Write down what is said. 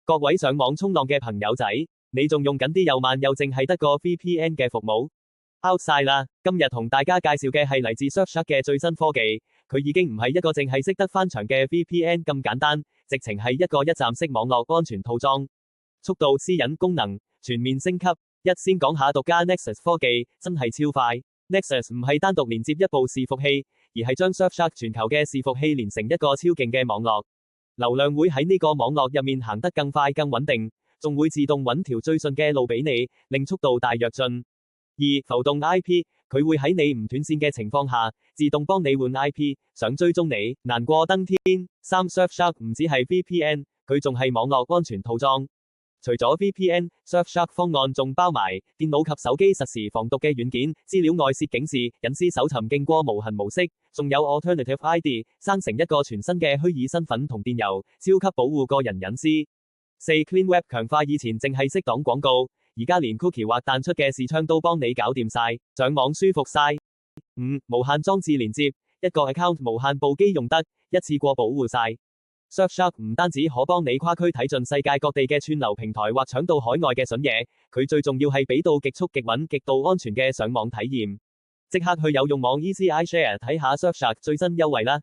各位上網衝浪嘅朋友仔，你仲用緊啲又慢又淨係得個 VPN 嘅服務？ out 晒啦！今日同大家介紹嘅係嚟自 Surfshark 嘅最新科技，佢已經唔係一個淨係識得翻牆嘅 VPN 咁簡單，直情係一個一站式網絡安全套裝，速度、私隱、功能全面升級。先講下獨家 Nexus 科技，真係超快。Nexus 唔係單獨連接一部伺服器，而係將 Surfshark 全球嘅伺服器連成一個超勁嘅網絡，流量會喺呢個網絡入面行得更快更穩定，仲會自動揾條最順嘅路俾你，令速度大躍進。浮動 IP， 佢會喺你唔斷線嘅情況下，自動幫你換 IP， 想追蹤你，難過登天。Surfshark 唔止係 VPN， 佢仲係網絡安全套裝。除咗 VPN， Surfshark 方案仲包埋電腦及手機實時防毒嘅軟件、資料外泄警示、隱私搜尋勁過無痕模式，仲有 Alternative ID， 生成一個全新嘅虛擬身份同電郵，超級保護個人隱私。Clean Web 強化以前淨係識擋廣告，而家連 cookie 或彈出嘅視窗都幫你搞掂晒，上網舒服晒。無限裝置連接，一個 account 無限部機用得，一次過保護晒。Surfshark 唔單止可幫你跨區睇盡世界各地嘅串流平台或搶到海外嘅筍嘢，佢最重要係俾到極速極穩極度安全嘅上網體驗。即刻去有用網 Easy iShare 睇下 Surfshark 最新優惠啦！